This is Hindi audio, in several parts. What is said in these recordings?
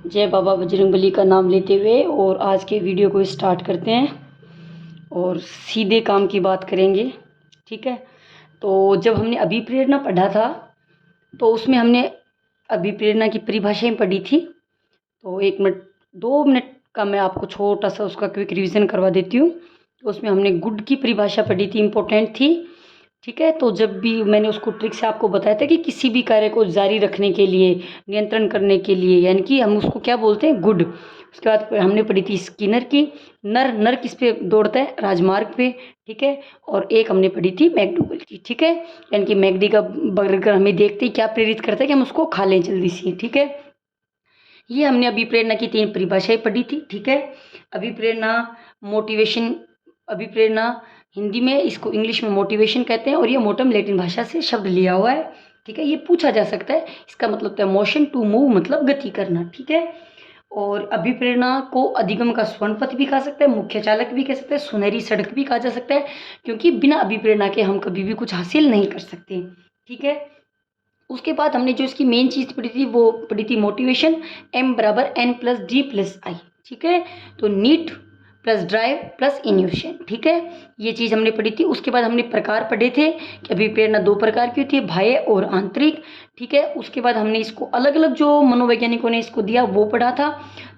जय बाबा बजरंगबली का नाम लेते हुए और आज के वीडियो को स्टार्ट करते हैं और सीधे काम की बात करेंगे। ठीक है, तो जब हमने अभिप्रेरणा पढ़ा था तो उसमें हमने अभिप्रेरणा की परिभाषाएं पढ़ी थी। तो 1 मिनट 2 मिनट का मैं आपको छोटा सा उसका क्विक रिवीजन करवा देती हूँ। तो उसमें हमने गुड की परिभाषा पढ़ी थी, इम्पोर्टेंट थी। ठीक है, तो जब भी मैंने उसको ट्रिक से आपको बताया था कि किसी भी कार्य को जारी रखने के लिए, नियंत्रण करने के लिए, यानी कि हम उसको क्या बोलते हैं, गुड। उसके बाद हमने पढ़ी थी स्किनर की, नर नर किस पे दौड़ता है, राजमार्ग पे। ठीक है, और एक हमने पढ़ी थी मैकडूगल की। ठीक है, यानी कि मैकडी का बर्गर हमें देखते ही क्या प्रेरित करता है कि हम उसको खा लें जल्दी से। ठीक है, ये हमने अभिप्रेरणा की 3 परिभाषाएं पढ़ी थी। ठीक है, अभिप्रेरणा, मोटिवेशन। अभिप्रेरणा हिंदी में, इसको इंग्लिश में मोटिवेशन कहते हैं और ये मोटम लैटिन भाषा से शब्द लिया हुआ है। ठीक है, ये पूछा जा सकता है, इसका मतलब होता है मोशन, टू मूव मतलब गति करना। ठीक है, और अभिप्रेरणा को अधिगम का स्वर्ण पथ भी कहा सकता है, मुख्य चालक भी कह सकते हैं, सुनहरी सड़क भी कहा जा सकता है, क्योंकि बिना अभिप्रेरणा के हम कभी भी कुछ हासिल नहीं कर सकते। ठीक है, उसके बाद हमने जो इसकी मेन चीज़ पढ़ी थी वो पढ़ी थी मोटिवेशन, M = N+D+I। ठीक है, तो नीट प्लस ड्राइव प्लस इन्यूशन। ठीक है, ये चीज़ हमने पढ़ी थी। उसके बाद हमने प्रकार पढ़े थे कि अभिप्रेरणा 2 प्रकार की होती है, बाह्य और आंतरिक। ठीक है, उसके बाद हमने इसको अलग अलग जो मनोवैज्ञानिकों ने इसको दिया वो पढ़ा था।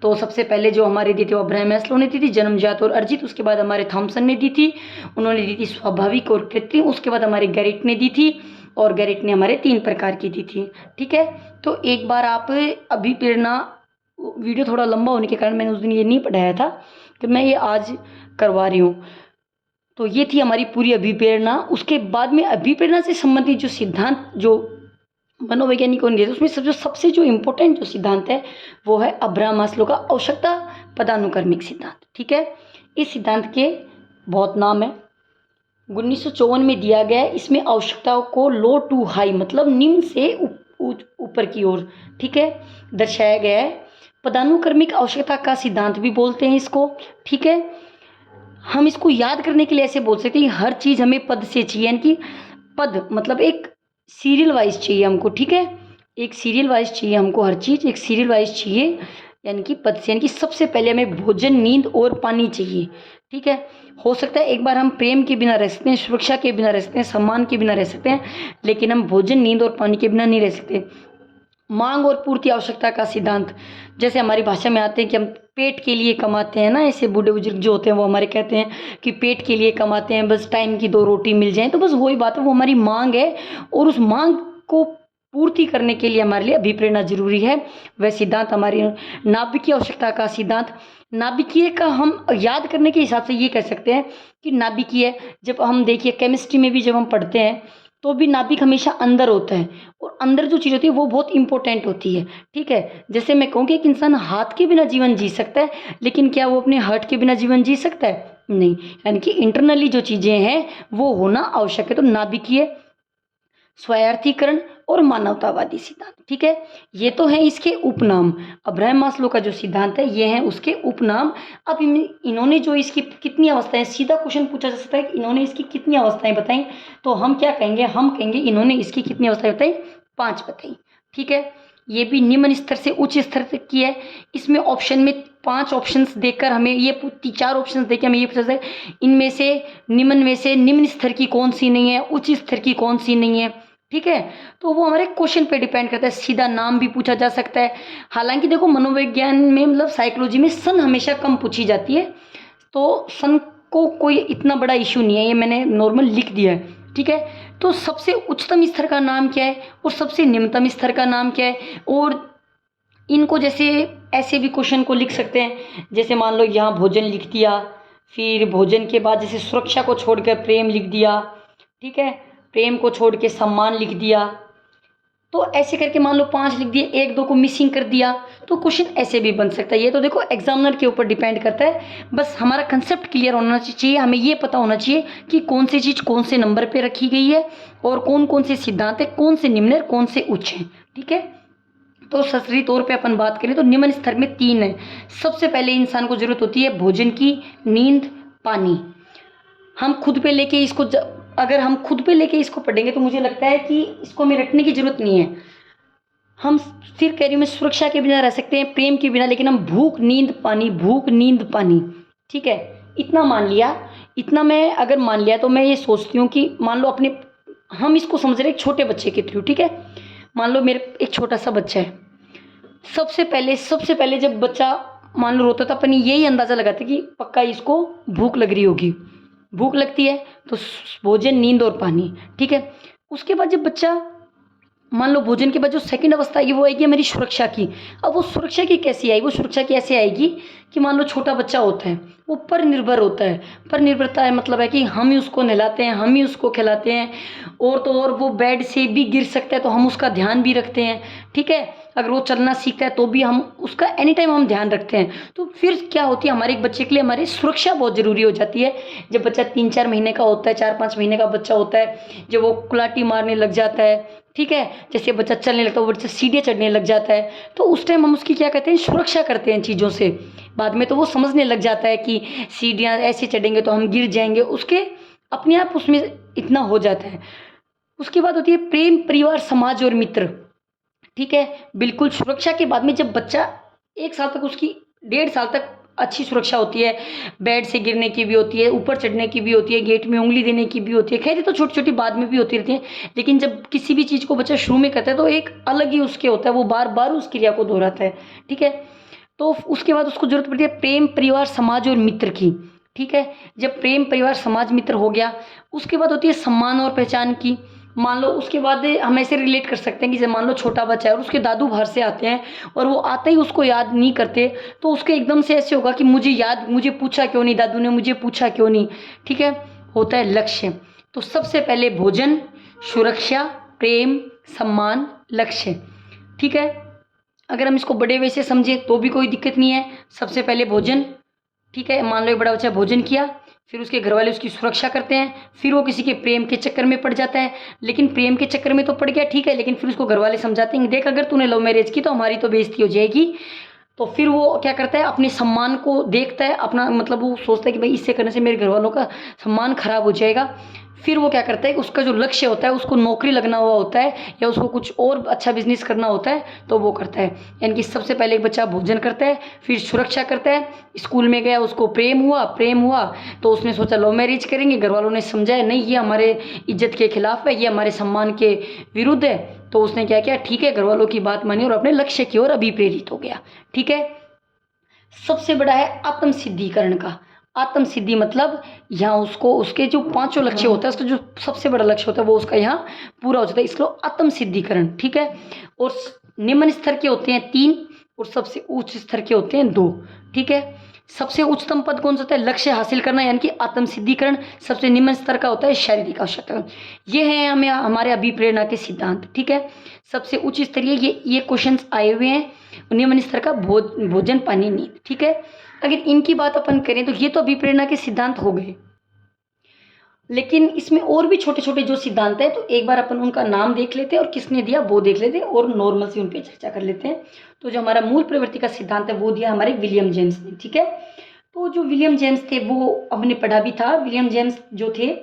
तो सबसे पहले जो हमारे दी थी वो अब्राहम मैस्लो ने दी थी, जन्मजात और अर्जित। उसके बाद हमारे थॉमसन ने दी थी, उन्होंने दी थी स्वाभाविक और कृत्रिम। उसके बाद हमारे गैरिट ने दी थी, और गैरिट ने हमारे 3 प्रकार की दी थी। ठीक है, तो एक बार आप अभिप्रेरणा, वीडियो थोड़ा लंबा होने के कारण मैंने उस दिन ये नहीं पढ़ाया था कि मैं ये आज करवा रही हूँ। तो ये थी हमारी पूरी अभिप्रेरणा। उसके बाद में अभिप्रेरणा से संबंधित जो सिद्धांत जो मनोवैज्ञानिकों ने दिए उसमें सबसे जो इम्पोर्टेंट जो सिद्धांत है वो है अब्राहम मास्लो का आवश्यकता पदानुक्रमिक सिद्धांत। ठीक है, इस सिद्धांत के बहुत नाम है। 1954 में दिया गया है। इसमें आवश्यकताओं को लो टू हाई मतलब निम्न से ऊपर की ओर, ठीक है, दर्शाया गया है। पदानुक्रमिक आवश्यकता का सिद्धांत भी बोलते हैं इसको। ठीक है, हम इसको याद करने के लिए ऐसे बोल सकते हैं हर चीज़ हमें पद से चाहिए, यानी कि पद मतलब एक सीरियल वाइज चाहिए हमको। ठीक है, एक सीरियल वाइज चाहिए हमको, हर चीज़ एक सीरियल वाइज चाहिए, यानी कि पद से, यानी कि सबसे पहले हमें भोजन, नींद और पानी चाहिए। ठीक है, हो सकता है एक बार हम प्रेम के बिना रह सकते हैं, सुरक्षा के बिना रह सकते हैं, सम्मान के बिना रह सकते हैं, लेकिन हम भोजन, नींद और पानी के बिना नहीं रह सकते। मांग और पूर्ति आवश्यकता का सिद्धांत, जैसे हमारी भाषा में आते हैं कि हम पेट के लिए कमाते हैं ना, ऐसे बूढ़े बुजुर्ग जो होते हैं वो हमारे कहते हैं कि पेट के लिए कमाते हैं, बस टाइम की 2 रोटी मिल जाए, तो बस वही बात है, वो हमारी मांग है। और उस मांग को पूर्ति करने के लिए हमारे लिए अभिप्रेरणा जरूरी है। वह सिद्धांत हमारी नाभिकीय आवश्यकता का सिद्धांत, नाभिकीय का हम याद करने के हिसाब से ये कह सकते हैं कि नाभिकीय, जब हम देखिए केमिस्ट्री में भी जब हम पढ़ते हैं तो भी नाभिक हमेशा अंदर होता है, और अंदर जो चीज़ होती है वो बहुत इंपॉर्टेंट होती है। ठीक है, जैसे मैं कहूँ कि एक इंसान हाथ के बिना जीवन जी सकता है, लेकिन क्या वो अपने हार्ट के बिना जीवन जी सकता है? नहीं, यानी कि इंटरनली जो चीज़ें हैं वो होना आवश्यक है। तो नाभिकीय, स्वायत्तीकरण और मानवतावादी सिद्धांत। ठीक है, ये तो है इसके उपनाम। अब्राहम मास्लो का जो सिद्धांत है ये है उसके उपनाम। अब इन्होंने जो इसकी कितनी अवस्थाएं, सीधा क्वेश्चन पूछा जा सकता है कि इन्होंने इसकी कितनी अवस्थाएं बताई, तो हम क्या कहेंगे, हम कहेंगे इन्होंने इसकी कितनी अवस्थाएं बताई, 5 बताई। ठीक है, ये भी निम्न स्तर से उच्च स्तर तक की है। इसमें ऑप्शन में 5 ऑप्शंस देकर हमें ये 4 ऑप्शंस देकर हमें ये पूछा जाए इनमें से, निम्न में से निम्न स्तर की कौन सी नहीं है, उच्च स्तर की कौन सी नहीं है। ठीक है, तो वो हमारे क्वेश्चन पे डिपेंड करता है। सीधा नाम भी पूछा जा सकता है। हालांकि देखो मनोविज्ञान में मतलब साइकोलॉजी में सन हमेशा कम पूछी जाती है, तो सन को कोई इतना बड़ा इशू नहीं है, ये मैंने नॉर्मल लिख दिया है। ठीक है, तो सबसे उच्चतम स्तर का नाम क्या है और सबसे निम्नतम स्तर का नाम क्या है, और इनको जैसे ऐसे भी क्वेश्चन को लिख सकते हैं, जैसे मान लो यहाँ भोजन लिख दिया, फिर भोजन के बाद जैसे सुरक्षा को छोड़कर प्रेम लिख दिया। ठीक है, प्रेम को छोड़ के सम्मान लिख दिया, तो ऐसे करके मान लो 5 लिख दिए, 1-2 को मिसिंग कर दिया, तो क्वेश्चन ऐसे भी बन सकता है। ये तो देखो एग्जामिनर के ऊपर डिपेंड करता है, बस हमारा कंसेप्ट क्लियर होना चाहिए, हमें ये पता होना चाहिए कि कौन सी चीज़ कौन से नंबर पे रखी गई है और कौन कौन से सिद्धांत है, कौन से निम्न है कौन से उच्च हैं। ठीक है, तो ससरी तौर पे अपन बात करें तो निम्न स्तर में 3 है। सबसे पहले इंसान को जरूरत होती है भोजन की, नींद, पानी। हम खुद पे लेके इसको अगर हम खुद पे लेके इसको पढ़ेंगे तो मुझे लगता है कि इसको हमें रटने की जरूरत नहीं है। हम फिर कह रही हूँ मैं, सुरक्षा के बिना रह सकते हैं, प्रेम के बिना, लेकिन हम भूख नींद पानी, भूख नींद पानी, ठीक है, इतना मान लिया। इतना मैं अगर मान लिया तो मैं ये सोचती हूँ कि मान लो अपने, हम इसको समझ रहे हैं एक छोटे बच्चे के थ्रू, ठीक है। मान लो मेरे एक छोटा सा बच्चा है, सबसे पहले जब बच्चा मान लो रोता था, अपन यही अंदाज़ा लगाते कि पक्का इसको भूख लग रही होगी। भूख लगती है तो भोजन, नींद और पानी, ठीक है। उसके बाद जब बच्चा मान लो भोजन के बाद जो सेकंड अवस्था आएगी वो आएगी हमारी सुरक्षा की। अब वो सुरक्षा की कैसी आई, वो सुरक्षा की ऐसे आएगी कि मान लो छोटा बच्चा होता है, वो पर निर्भर होता है। पर निर्भरता है मतलब है कि हम ही उसको नहलाते हैं, हम ही उसको खिलाते हैं, और तो और वो बेड से भी गिर सकता है तो हम उसका ध्यान भी रखते हैं, ठीक है। अगर वो चलना सीखता है तो भी हम उसका एनी टाइम हम ध्यान रखते हैं। तो फिर क्या होती है, हमारे एक बच्चे के लिए हमारी सुरक्षा बहुत ज़रूरी हो जाती है। जब बच्चा 3-4 महीने का होता है, 4-5 महीने का बच्चा होता है, जब वो कुलाटी मारने लग जाता है, ठीक है, जैसे बच्चा चलने लगता है, वो बच्चा सीढ़ियाँ चढ़ने लग जाता है, तो उस टाइम हम उसकी क्या कहते हैं, सुरक्षा करते हैं चीज़ों से। बाद में तो वो समझने लग जाता है कि सीढ़ियाँ ऐसे चढ़ेंगे तो हम गिर जाएंगे, उसके अपने आप उसमें इतना हो जाता है। उसके बाद होती है प्रेम, परिवार, समाज और मित्र, ठीक है। बिल्कुल सुरक्षा के बाद में जब बच्चा 1 साल तक, उसकी 1.5 साल तक अच्छी सुरक्षा होती है, बेड से गिरने की भी होती है, ऊपर चढ़ने की भी होती है, गेट में उंगली देने की भी होती है, खैर ये तो छोटी छोटी बाद में भी होती रहती है। लेकिन जब किसी भी चीज़ को बच्चा शुरू में करता है तो एक अलग ही उसके होता है, वो बार बार उस क्रिया को दोहराता है, ठीक है। तो उसके बाद उसको जरूरत पड़ती है प्रेम, परिवार, समाज और मित्र की, ठीक है। जब प्रेम, परिवार, समाज, मित्र हो गया, उसके बाद होती है सम्मान और पहचान की। मान लो उसके बाद हम ऐसे रिलेट कर सकते हैं कि जब मान लो छोटा बच्चा है और उसके दादू बाहर से आते हैं और वो आते ही उसको याद नहीं करते, तो उसके एकदम से ऐसे होगा कि मुझे पूछा क्यों नहीं, दादू ने मुझे पूछा क्यों नहीं, ठीक है। होता है लक्ष्य। तो सबसे पहले भोजन, सुरक्षा, प्रेम, सम्मान, लक्ष्य, ठीक है। अगर हम इसको बड़े वे से समझे तो भी कोई दिक्कत नहीं है। सबसे पहले भोजन, ठीक है, मान लो एक बड़ा बच्चा भोजन किया, फिर उसके घर वाले उसकी सुरक्षा करते हैं, फिर वो किसी के प्रेम के चक्कर में पड़ जाता है। लेकिन प्रेम के चक्कर में तो पड़ गया, ठीक है, लेकिन फिर उसको घर वाले समझाते हैं, देख अगर तूने लव मैरिज की तो हमारी तो बेइज्जती हो जाएगी। तो फिर वो क्या करता है, अपने सम्मान को देखता है, अपना मतलब वो सोचता है कि भाई इससे करने से मेरे घर वालों का सम्मान खराब हो जाएगा। फिर वो क्या करता है, उसका जो लक्ष्य होता है, उसको नौकरी लगना हुआ होता है या उसको कुछ और अच्छा बिजनेस करना होता है, तो वो करता है। यानी कि सबसे पहले एक बच्चा भोजन करता है, फिर सुरक्षा करता है, स्कूल में गया, उसको प्रेम हुआ तो उसने सोचा लव मैरिज करेंगे, घर वालों ने समझाया नहीं ये हमारे इज्जत के खिलाफ है, ये हमारे सम्मान के विरुद्ध है, तो उसने क्या किया, ठीक है, घर वालों की बात मानी और अपने लक्ष्य की ओर अभी प्रेरित हो गया, ठीक है। सबसे बड़ा है आत्म सिद्धिकरण का। आत्म सिद्धि मतलब यहाँ उसको उसके जो 5 लक्ष्य होता है, उसका जो सबसे बड़ा लक्ष्य होता है वो उसका यहाँ पूरा हो जाता है, इसको आत्म सिद्धिकरण, ठीक है। और निम्न स्तर के होते हैं 3 और सबसे उच्च स्तर के होते हैं 2, ठीक है। सबसे उच्चतम पद कौन सा होता है, लक्ष्य हासिल करना यानी कि आत्म सिद्धिकरण। सबसे निम्न स्तर का होता है शारीरिक आवश्यकता। ये है हमें हमारे अभिप्रेरणा के सिद्धांत, ठीक है। सबसे उच्च स्तरीय ये क्वेश्चंस आए हुए हैं, निम्न स्तर का भोजन, पानी, नींद, ठीक है। अगर इनकी बात अपन करें तो ये तो अभिप्रेरणा के सिद्धांत हो गए, लेकिन इसमें और भी छोटे छोटे जो सिद्धांत है, तो एक बार अपन उनका नाम देख लेते हैं और किसने दिया वो देख लेते हैं और नॉर्मल से उन पर चर्चा कर लेते हैं। तो जो हमारा मूल प्रवृत्ति का सिद्धांत है वो दिया हमारे विलियम जेम्स ने, ठीक है। तो जो विलियम जेम्स थे वो हमने पढ़ा भी था। विलियम जेम्स जो थे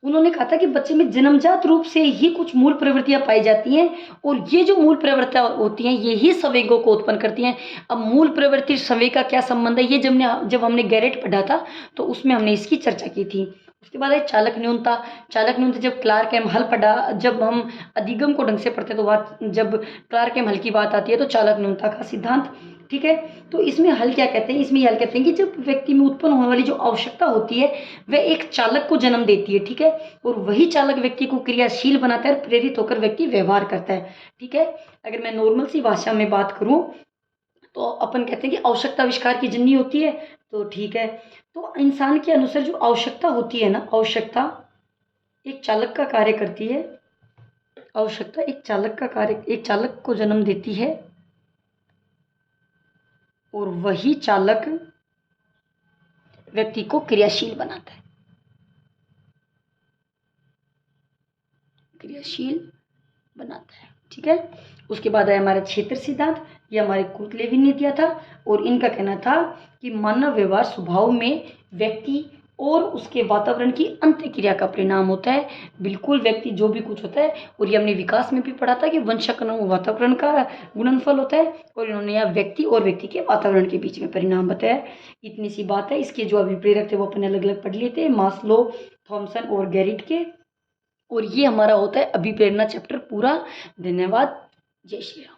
उन्होंने कहा था कि बच्चे में जन्मजात रूप से ही कुछ मूल प्रवृत्तियां पाई जाती हैं और ये जो मूल प्रवृत्तियां होती हैं ये ही संवेगों को उत्पन्न करती हैं। अब मूल प्रवृत्ति संवेग का क्या संबंध है, ये जब हमने गैरेट पढ़ा था तो उसमें हमने इसकी चर्चा की थी। उसके बाद है चालक न्यूनता। चालक न्यूनता जब क्लार्क एम हल पढ़ा, जब हम अधिगम को ढंग से पढ़ते तो बात, जब क्लार्क एम हल की बात आती है तो चालक न्यूनता का सिद्धांत, ठीक है। तो इसमें हल क्या कहते हैं, इसमें हल कहते हैं कि जब व्यक्ति में उत्पन्न होने वाली जो आवश्यकता होती है वह एक चालक को जन्म देती है, ठीक है, और वही चालक व्यक्ति को क्रियाशील बनाता है और प्रेरित होकर व्यक्ति व्यवहार करता है, ठीक है। अगर मैं नॉर्मल सी भाषा में बात करूं तो अपन कहते हैं कि आवश्यकता आविष्कार की जननी होती है, तो ठीक है। तो इंसान के अनुसार जो आवश्यकता होती है ना, आवश्यकता एक चालक का कार्य करती है। आवश्यकता एक चालक को जन्म देती है और वही चालक व्यक्ति को क्रियाशील बनाता है, ठीक है। उसके बाद है हमारा क्षेत्र सिद्धांत। ये हमारे कुर्टलेविन ने दिया था और इनका कहना था कि मानव व्यवहार स्वभाव में व्यक्ति और उसके वातावरण की अंत्यक्रिया का परिणाम होता है। बिल्कुल व्यक्ति जो भी कुछ होता है, और ये हमने विकास में भी पढ़ा था कि वंश का नाम वातावरण का गुणनफल होता है, और इन्होंने यहाँ व्यक्ति और व्यक्ति के वातावरण के बीच में परिणाम बताया। इतनी सी बात है। इसके जो अभिप्रेरक थे वो अपने अलग अलग पढ़ लिए थे, मास्लो, थॉमसन और गैरिट के। और ये हमारा होता है अभिप्रेरणा चैप्टर पूरा। धन्यवाद। जय श्री राम।